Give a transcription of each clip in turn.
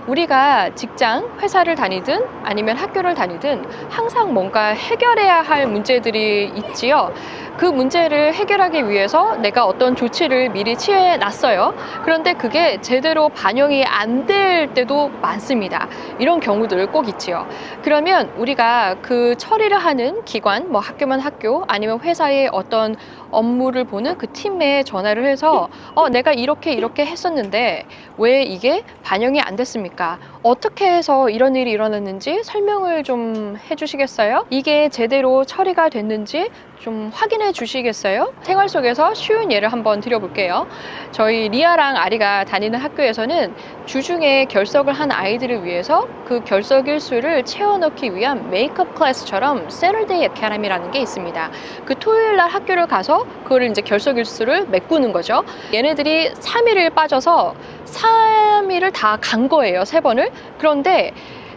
우리가 직장, 회사를 다니든 아니면 학교를 다니든 항상 뭔가 해결해야 할 문제들이 있지요. 그 문제를 해결하기 위해서 내가 어떤 조치를 미리 취해 놨어요. 그런데 그게 제대로 반영이 안 될 때도 많습니다. 이런 경우들 꼭 있지요. 그러면 우리가 그 처리를 하는 기관, 뭐 학교면 학교, 아니면 회사의 어떤 업무를 보는 그 팀에 전화를 해서 내가 이렇게 했었는데 왜 이게 반영이 안 됐습니까? 어떻게 해서 이런 일이 일어났는지 설명을 좀 해주시겠어요? 이게 제대로 처리가 됐는지 좀 확인해 주시겠어요? 생활 속에서 쉬운 예를 한번 드려볼게요. 저희 리아랑 아리가 다니는 학교에서는 주중에 결석을 한 아이들을 위해서 그 결석 일수를 채워넣기 위한 메이크업 클래스처럼 Saturday Academy라는 게 있습니다. 그 토요일 날 학교를 가서 그거를 이제 결석 일수를 메꾸는 거죠. 얘네들이 3일을 빠져서 3일을 다 간 거예요, 3번을. 그런데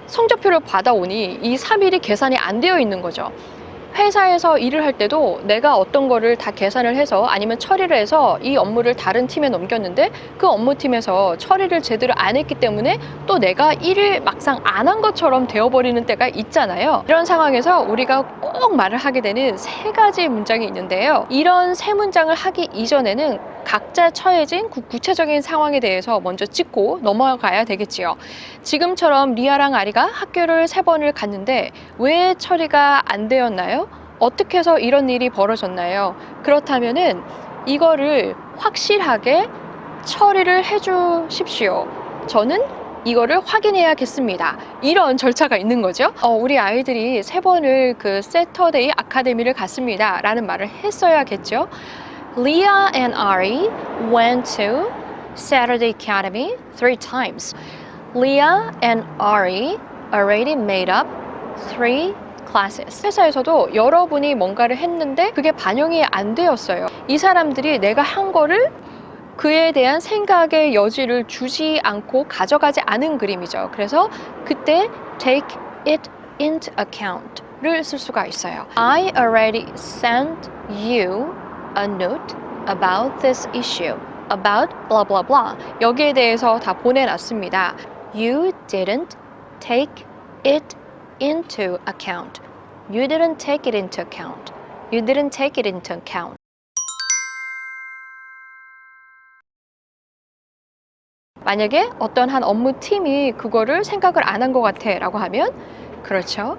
성적표를 받아오니 이 3일이 계산이 안 되어 있는 거죠. 회사에서 일을 할 때도 내가 어떤 거를 다 계산을 해서 아니면 처리를 해서 이 업무를 다른 팀에 넘겼는데 그 업무팀에서 처리를 제대로 안 했기 때문에 또 내가 일을 막상 안 한 것처럼 되어버리는 때가 있잖아요. 이런 상황에서 우리가 꼭 말을 하게 되는 3가지 문장이 있는데요. 이런 3문장을 하기 이전에는 각자 처해진 구체적인 상황에 대해서 먼저 짚고 넘어가야 되겠지요. 지금처럼 리아랑 아리가 학교를 3번을 갔는데 왜 처리가 안 되었나요? 어떻게 해서 이런 일이 벌어졌나요? 그렇다면은 이거를 확실하게 처리를 해 주십시오. 저는 이거를 확인해야겠습니다. 이런 절차가 있는 거죠. 우리 아이들이 3번을 그 세터데이 아카데미를 갔습니다. 라는 말을 했어야겠죠. Leah and Ari went to Saturday Academy 3 times. Leah and Ari already made up 3 classes. 회사에서도 여러분이 뭔가를 했는데 그게 반영이 안 되었어요. 이 사람들이 내가 한 거를 그에 대한 생각의 여지를 주지 않고 가져가지 않은 그림이죠. 그래서 그때 take it into account를 쓸 수가 있어요. I already sent you a note about this issue. about blah blah blah. 여기에 대해서 다 보내놨습니다. You didn't take it into account. You didn't take it into account. You didn't take it into account. 만약에 어떤 한 업무팀이 그거를 생각을 안 한 것 같아 라고 하면 그렇죠.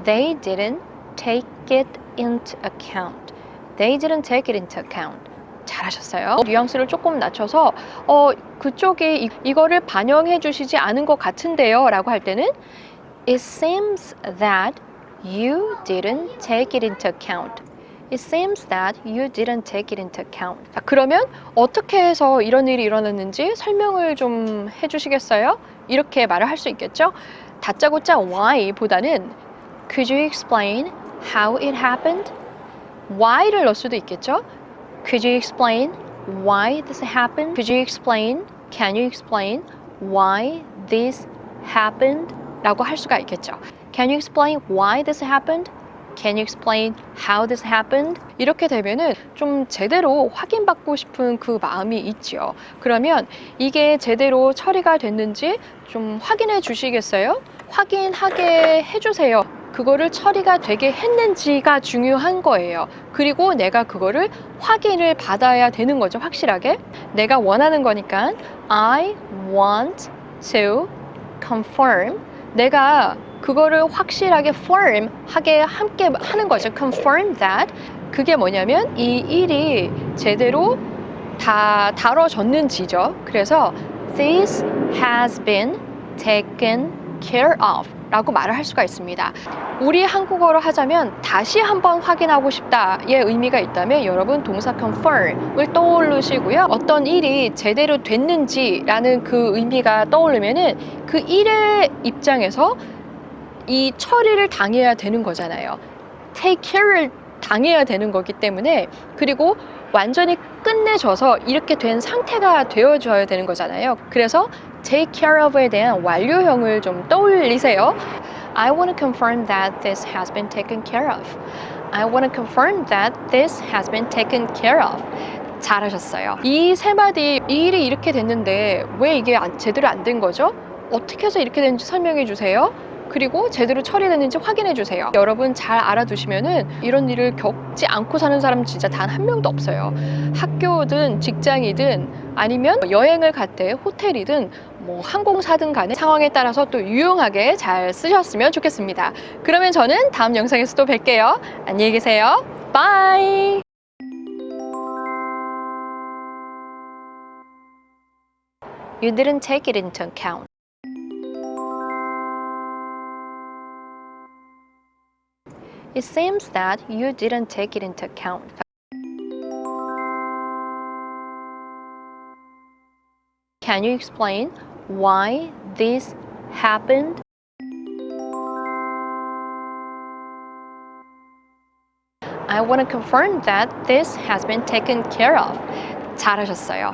They didn't take it into account. They didn't take it into account. 잘하셨어요. 뉘앙스를 조금 낮춰서 그쪽이 이거를 반영해 주시지 않은 것 같은데요 라고 할 때는 It seems that you didn't take it into account. It seems that you didn't take it into account. 자, 그러면 어떻게 해서 이런 일이 일어났는지 설명을 좀 해주시겠어요? 이렇게 말을 할 수 있겠죠? 다짜고짜 why보다는 Could you explain how it happened? Why를 넣을 수도 있겠죠? Could you explain why this happened? Could you explain, can you explain why this happened? 라고 할 수가 있겠죠. Can you explain why this happened? Can you explain how this happened? 이렇게 되면은 좀 제대로 확인받고 싶은 그 마음이 있죠. 그러면 이게 제대로 처리가 됐는지 좀 확인해 주시겠어요? 확인하게 해주세요. 그거를 처리가 되게 했는지가 중요한 거예요. 그리고 내가 그거를 확인을 받아야 되는 거죠. 확실하게. 내가 원하는 거니까 I want to confirm. 내가 그거를 확실하게 firm 하게 함께 하는 거죠. confirm that. 그게 뭐냐면 이 일이 제대로 다 다뤄졌는지죠. 그래서 this has been taken care of 라고 말을 할 수가 있습니다. 우리 한국어로 하자면 다시 한번 확인하고 싶다의 의미가 있다면 여러분 동사 confirm을 떠올리시고요. 어떤 일이 제대로 됐는지라는 그 의미가 떠오르면은 그 일의 입장에서 이 처리를 당해야 되는 거잖아요. take care를 당해야 되는 거기 때문에 그리고 완전히 끝내줘서 이렇게 된 상태가 되어줘야 되는 거잖아요. 그래서 take care of에 대한 완료형을 좀 떠올리세요. I want to confirm that this has been taken care of. I want to confirm that this has been taken care of. 잘하셨어요. 이 세 마디, 이 일이 이렇게 됐는데 왜 이게 제대로 안 된 거죠? 어떻게 해서 이렇게 되는지 설명해 주세요. 그리고 제대로 처리됐는지 확인해 주세요. 여러분 잘 알아두시면은 이런 일을 겪지 않고 사는 사람 진짜 단 한 명도 없어요. 학교든 직장이든 아니면 여행을 갈 때 호텔이든 뭐 항공사든 간에 상황에 따라서 또 유용하게 잘 쓰셨으면 좋겠습니다. 그러면 저는 다음 영상에서 또 뵐게요. 안녕히 계세요. 바이. You didn't take it into account. It seems that you didn't take it into account. Can you explain why this happened? I want to confirm that this has been taken care of. 잘하셨어요.